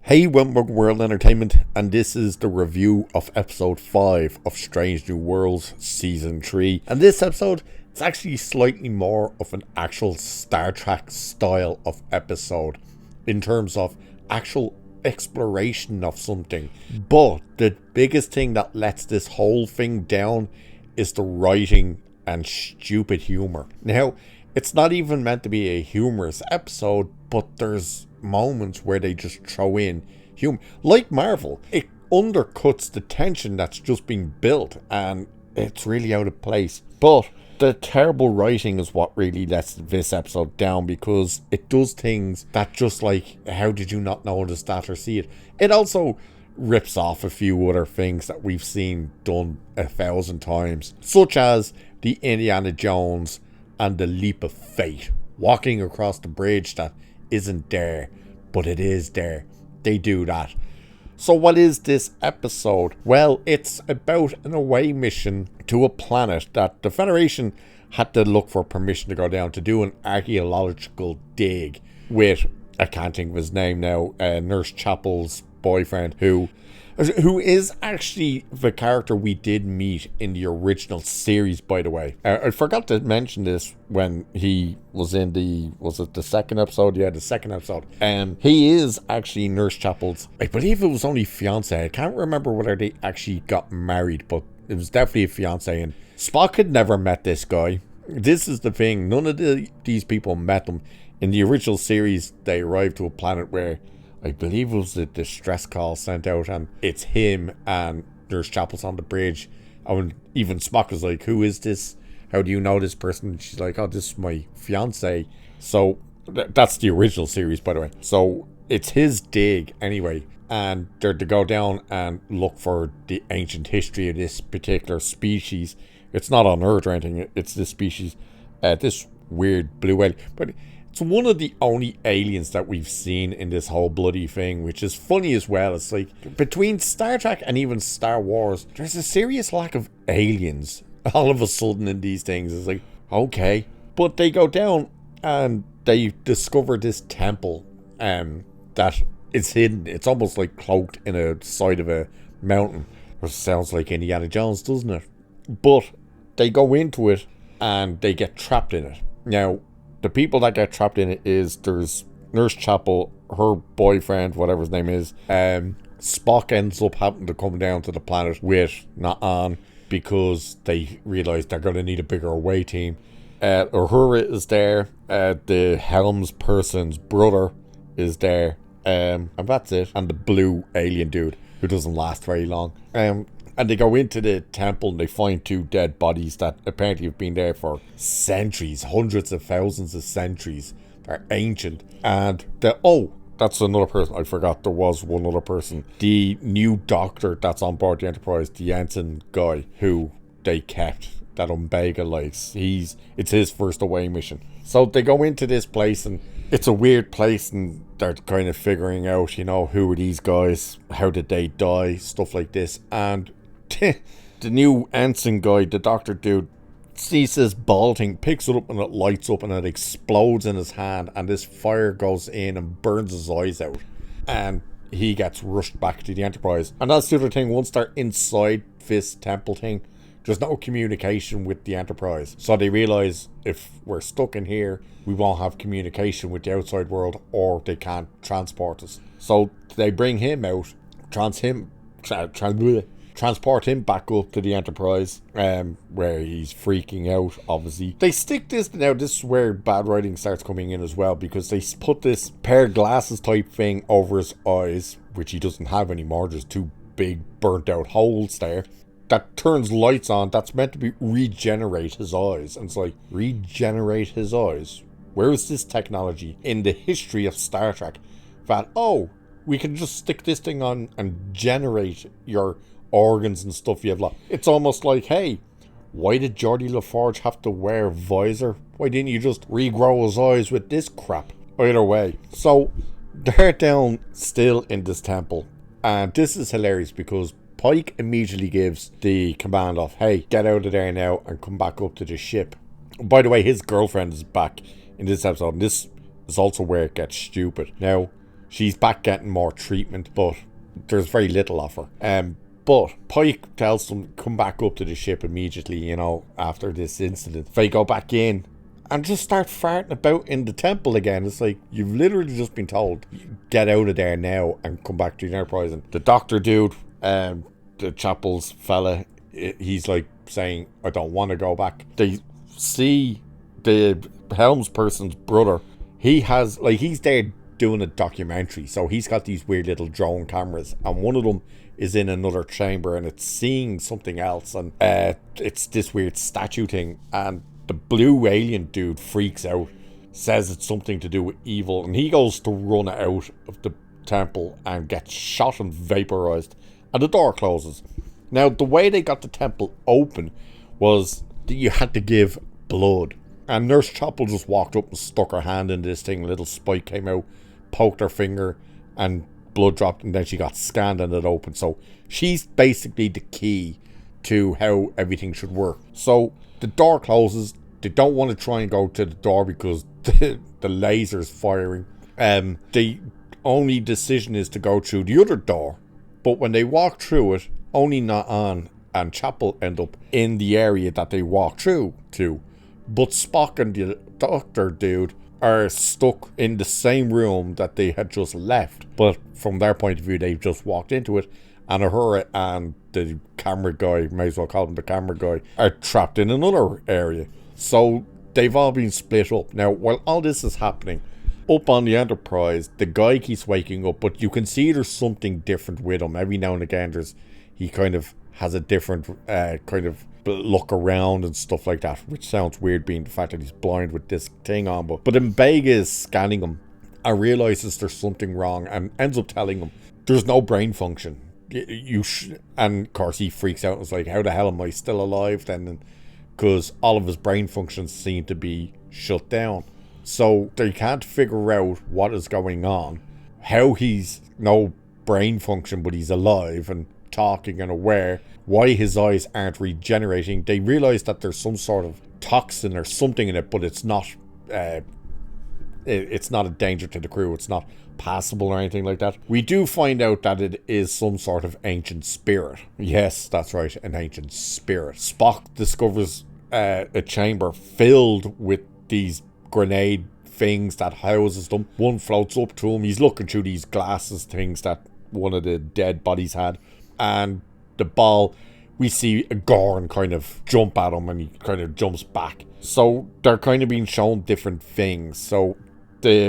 Hey, welcome World Entertainment, and this is the review of episode 5 of Strange New Worlds season 3. And this episode, it's actually slightly more of an actual Star Trek style of episode in terms of actual exploration of something. But the biggest thing that lets this whole thing down is the writing and stupid humor. Now, it's not even meant to be a humorous episode, but there's moments where they just throw in humor. Like Marvel, it undercuts the tension that's just being built, and it's really out of place. But the terrible writing is what really lets this episode down, because it does things that just like, how did you not notice that or see it? It also rips off a few other things that we've seen done 1,000 times, such as the Indiana Jones and the leap of fate, walking across the bridge that isn't there, but it is there. They do that. So what is this episode? Well, it's about an away mission to a planet that the Federation had to look for permission to go down to do an archaeological dig with, I can't think of his name now, Nurse Chapel's boyfriend, who is actually the character we did meet in the original series, by the way. I forgot to mention this when he was in the second episode? Yeah, the second episode. He is actually Nurse Chapel's, I believe it was only fiance. I can't remember whether they actually got married, but it was definitely a fiance. And Spock had never met this guy. This is the thing. None of these people met him. In the original series, they arrived to a planet where I believe it was a distress call sent out, and it's him and Nurse Chapel's on the bridge. And even Spock was like, who is this? How do you know this person? And she's like, oh, this is my fiance. So that's the original series, by the way. So it's his dig anyway. And they're to go down and look for the ancient history of this particular species. It's not on Earth or anything. It's this species, this weird blue alien. But it's one of the only aliens that we've seen in this whole bloody thing, which is funny as well. It's like, between Star Trek and even Star Wars, there's a serious lack of aliens all of a sudden in these things. It's like, okay. But they go down and they discover this temple that is hidden. It's almost like cloaked in a side of a mountain. Which sounds like Indiana Jones, doesn't it? But they go into it and they get trapped in it. Now, the people that get trapped in it there's Nurse Chapel, her boyfriend, whatever his name is. Spock ends up having to come down to the planet with Na'an because they realise they're going to need a bigger away team. Uhura is there. The Helms person's brother is there. And that's it. And the blue alien dude, who doesn't last very long. And they go into the temple and they find 2 dead bodies that apparently have been there for centuries, hundreds of thousands of centuries. They're ancient. And that's another person. I forgot there was one other person. The new doctor that's on board the Enterprise, the ensign guy who they kept, that Umbega likes. It's his first away mission. So they go into this place, and it's a weird place, and they're kind of figuring out, who are these guys? How did they die? Stuff like this. And the new ensign guy, the doctor dude, sees this ball thing, picks it up, and it lights up and it explodes in his hand, and this fire goes in and burns his eyes out, and he gets rushed back to the Enterprise. And that's the other thing. Once they're inside this temple thing, there's no communication with the Enterprise. So they realize, if we're stuck in here, we won't have communication with the outside world, or they can't transport us. So they bring him out, transport him back up to the Enterprise, where he's freaking out, obviously. They stick this, now this is where bad writing starts coming in as well, because they put this pair of glasses type thing over his eyes, which he doesn't have anymore. There's 2 big burnt out holes there, that turns lights on, that's meant to be regenerate his eyes. And it's like, regenerate his eyes? Where is this technology in the history of Star Trek that, we can just stick this thing on and generate your organs and stuff you have lost? It's almost like, hey, why did Geordie LaForge have to wear a visor? Why didn't you just regrow his eyes with this crap? Either way. So they're down still in this temple, and this is hilarious because Pike immediately gives the command of, hey, get out of there now and come back up to the ship. By the way, his girlfriend is back in this episode, and this is also where it gets stupid. Now, She's back getting more treatment, but there's very little of her. But Pike tells them come back up to the ship immediately, you know, after this incident. They go back in and just start farting about in the temple again. It's like, you've literally just been told, get out of there now and come back to the Enterprise. And the doctor dude, the chapel's fella, he's like saying, I don't want to go back. They see the helms person's brother. He's there doing a documentary, so he's got these weird little drone cameras, and one of them is in another chamber and it's seeing something else, and it's this weird statue thing, and the blue alien dude freaks out, says it's something to do with evil, and he goes to run out of the temple and gets shot and vaporized, and the door closes. Now, the way they got the temple open was that you had to give blood, and Nurse Chapel just walked up and stuck her hand in this thing. A little spike came out, poked her finger, and blood dropped, and then she got scanned and it opened. So she's basically the key to how everything should work. So the door closes. They don't want to try and go to the door because the laser's firing. The only decision is to go through the other door, but when they walk through it, only Na'an and Chapel end up in the area that they walk through to, but Spock and the doctor dude are stuck in the same room that they had just left, but from their point of view they've just walked into it, and Uhura and the camera guy, may as well call him the camera guy, are trapped in another area. So they've all been split up. Now, while all this is happening up on the Enterprise, the guy keeps waking up, but you can see there's something different with him. Every now and again he kind of has a different kind of look around and stuff like that, which sounds weird being the fact that he's blind with this thing on, but M'Bega is scanning him and realizes there's something wrong and ends up telling him there's no brain function. And of course he freaks out and is like, how the hell am I still alive then? Because all of his brain functions seem to be shut down, so they can't figure out what is going on, how he's no brain function but he's alive and talking and aware, why his eyes aren't regenerating. They realize that there's some sort of toxin or something in it, but it's not a danger to the crew. It's not passable or anything like that. We do find out that it is some sort of ancient spirit. Yes, that's right, an ancient spirit. Spock discovers a chamber filled with these grenade things that houses them. One floats up to him. He's looking through these glasses things that one of the dead bodies had, and the ball, we see a Gorn kind of jump at him and he kind of jumps back. So they're kind of being shown different things. So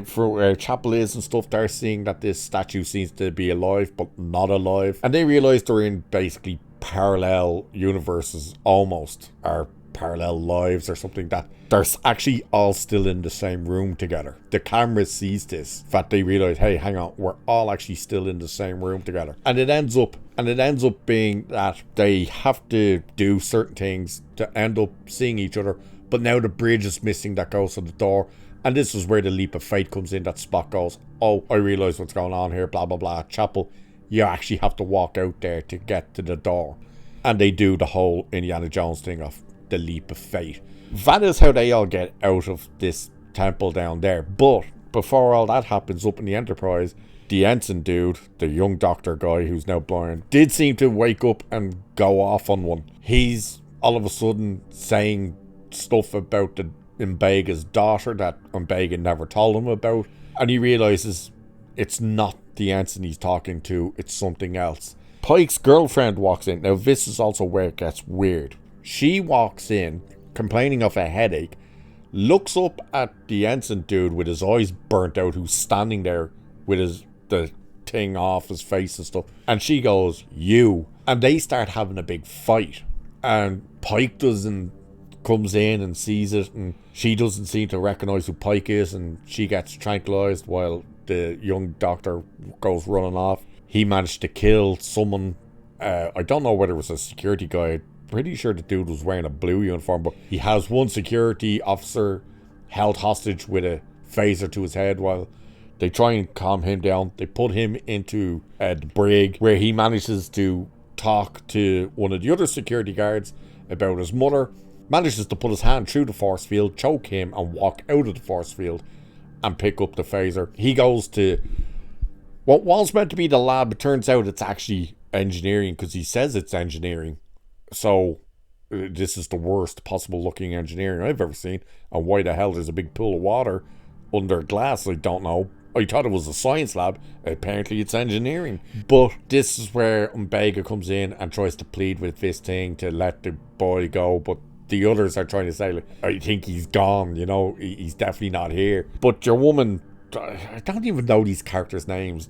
for Chapel is and stuff, they're seeing that this statue seems to be alive but not alive, and they realize they're in basically parallel universes almost, or parallel lives or something, that they're actually all still in the same room together. The camera sees this, that they realize, hey, hang on, we're all actually still in the same room together. And it ends up being that they have to do certain things to end up seeing each other, but now the bridge is missing that goes to the door. And this is where the leap of faith comes in, that Spock goes, oh, I realize what's going on here, blah blah blah. Chapel, you actually have to walk out there to get to the door. And they do the whole Indiana Jones thing of the leap of faith. That is how they all get out of this temple down there. But before all that happens up in the Enterprise, the ensign dude, the young doctor guy who's now blind, did seem to wake up and go off on one. He's all of a sudden saying stuff about the M'Bega's daughter that M'Bega never told him about, and he realizes it's not the ensign he's talking to, it's something else. Pike's girlfriend walks in. Now this is also where it gets weird. She walks in complaining of a headache, looks up at the ensign dude with his eyes burnt out, who's standing there with the thing off his face and stuff, and she goes, you, and they start having a big fight, and Pike comes in and sees it, and she doesn't seem to recognize who Pike is, and she gets tranquilized while the young doctor goes running off. He managed to kill someone, I don't know whether it was a security guy. Pretty sure the dude was wearing a blue uniform, but he has one security officer held hostage with a phaser to his head while they try and calm him down. They put him into the brig, where he manages to talk to one of the other security guards about his mother, manages to put his hand through the force field, choke him, and walk out of the force field and pick up the phaser. He goes to What was meant to be the lab, it turns out it's actually engineering because he says it's engineering. So this is the worst possible looking engineering I've ever seen. And why the hell there's a big pool of water under glass, I don't know. I thought it was a science lab. Apparently it's engineering. But this is where Umbega comes in and tries to plead with this thing to let the boy go. But the others are trying to say, like, I think he's gone, you know, he's definitely not here. But your woman, I don't even know these characters' names.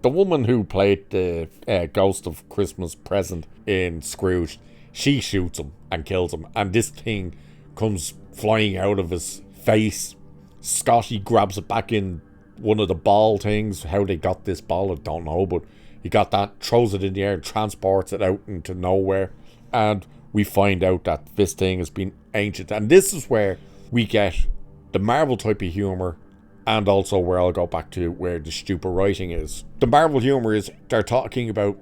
The woman who played the Ghost of Christmas Present in Scrooge, she shoots him and kills him. And this thing comes flying out of his face. Scotty grabs it back in one of the ball things. How they got this ball, I don't know, but he got that, throws it in the air, and transports it out into nowhere. And we find out that this thing has been ancient. And this is where we get the Marvel type of humour, and also where I'll go back to where the stupid writing is. The Marvel humour is they're talking about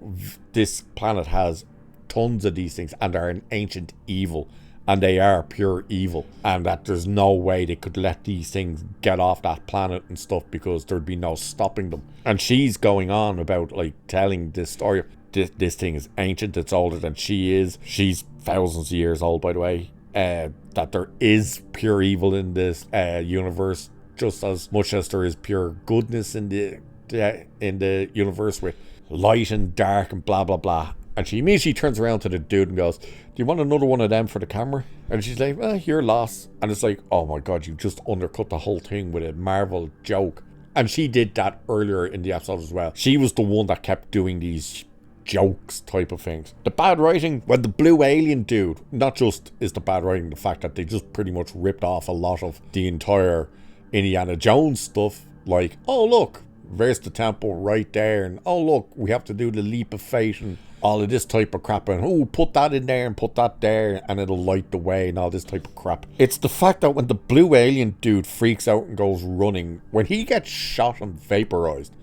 this planet has tons of these things and are an ancient evil. And they are pure evil. And that there's no way they could let these things get off that planet and stuff because there'd be no stopping them. And she's going on about, like, telling this story. This thing is ancient, it's older than she is. She's thousands of years old, by the way. That there is pure evil in this universe, just as much as there is pure goodness in the universe with light and dark and blah, blah, blah. And she immediately turns around to the dude and goes, do you want another one of them for the camera? And she's like, well, you're lost. And it's like, oh my God, you just undercut the whole thing with a Marvel joke. And she did that earlier in the episode as well. She was the one that kept doing these jokes type of things. The bad writing, when the blue alien dude, not just is the bad writing, the fact that they just pretty much ripped off a lot of the entire Indiana Jones stuff. Like, oh look, there's the temple right there. And oh look, we have to do the leap of fate and all of this type of crap, and oh, put that in there and put that there and it'll light the way and all this type of crap. It's the fact that when the blue alien dude freaks out and goes running, when he gets shot and vaporized,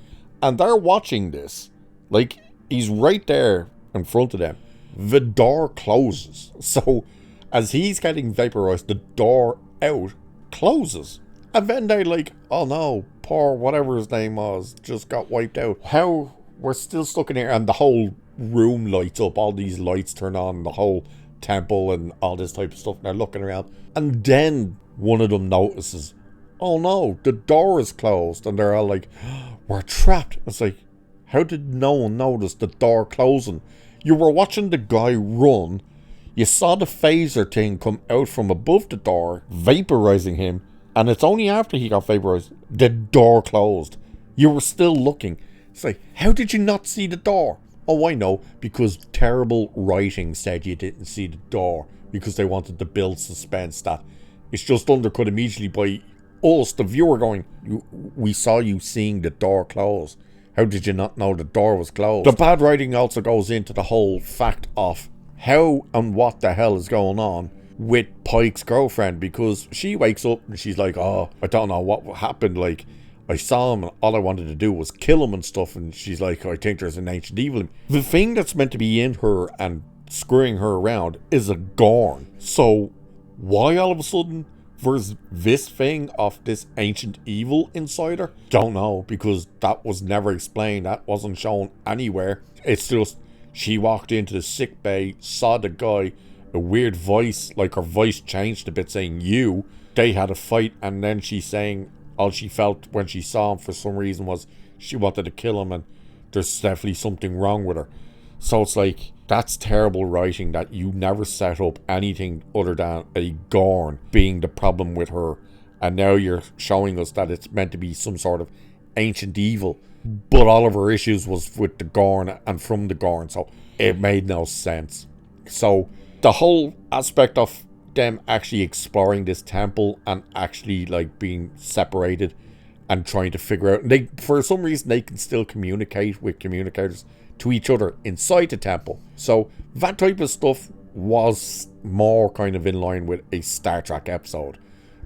and they're watching this, like, he's right there in front of them, the door closes. So as he's getting vaporized, the door out closes, and then they're like, oh no, poor whatever his name was just got wiped out. How we're still stuck in here, and the whole room lights up, all these lights turn on, the whole temple and all this type of stuff, and they're looking around, and then one of them notices, oh no, the door is closed, and they're all like, we're trapped. It's like, how did no one notice the door closing? You were watching the guy run, you saw the phaser thing come out from above the door, vaporizing him, and it's only after he got vaporized the door closed. You were still looking. It's like, how did you not see the door? Oh, I know, because terrible writing said you didn't see the door because they wanted to build suspense. That it's just undercut immediately by us, the viewer, going, we saw you seeing the door close. How did you not know the door was closed? The bad writing also goes into the whole fact of how and what the hell is going on with Pike's girlfriend, because she wakes up and she's like, oh, I don't know what happened, like, I saw him and all I wanted to do was kill him and stuff, and she's like, I think there's an ancient evil in him. The thing that's meant to be in her and screwing her around is a Gorn. So why all of a sudden there's this thing of this ancient evil inside her? Don't know, because that was never explained. That wasn't shown anywhere. It's just she walked into the sick bay, saw the guy, a weird voice, like her voice changed a bit, saying you. They had a fight, and then she's saying all she felt when she saw him for some reason was she wanted to kill him, and there's definitely something wrong with her. So it's like, that's terrible writing, that you never set up anything other than a Gorn being the problem with her, and now you're showing us that it's meant to be some sort of ancient evil, but all of her issues was with the Gorn and from the Gorn, so it made no sense. So the whole aspect of them actually exploring this temple and actually like being separated and trying to figure out, they, for some reason they can still communicate with communicators to each other inside the temple. So that type of stuff was more kind of in line with a Star Trek episode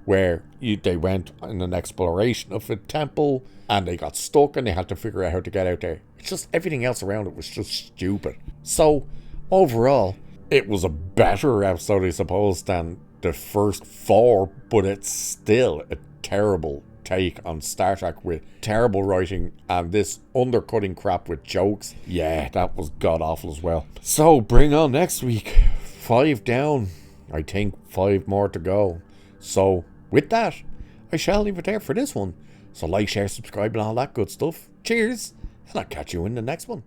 where they went on an exploration of a temple and they got stuck and they had to figure out how to get out there. It's just everything else around it was just stupid. So overall, it was a better episode, I suppose, than the first four, but it's still a terrible take on Star Trek with terrible writing and this undercutting crap with jokes. Yeah, that was god awful as well. So bring on next week. 5 down. I think 5 more to go. So with that, I shall leave it there for this one. So like, share, subscribe and all that good stuff. Cheers, and I'll catch you in the next one.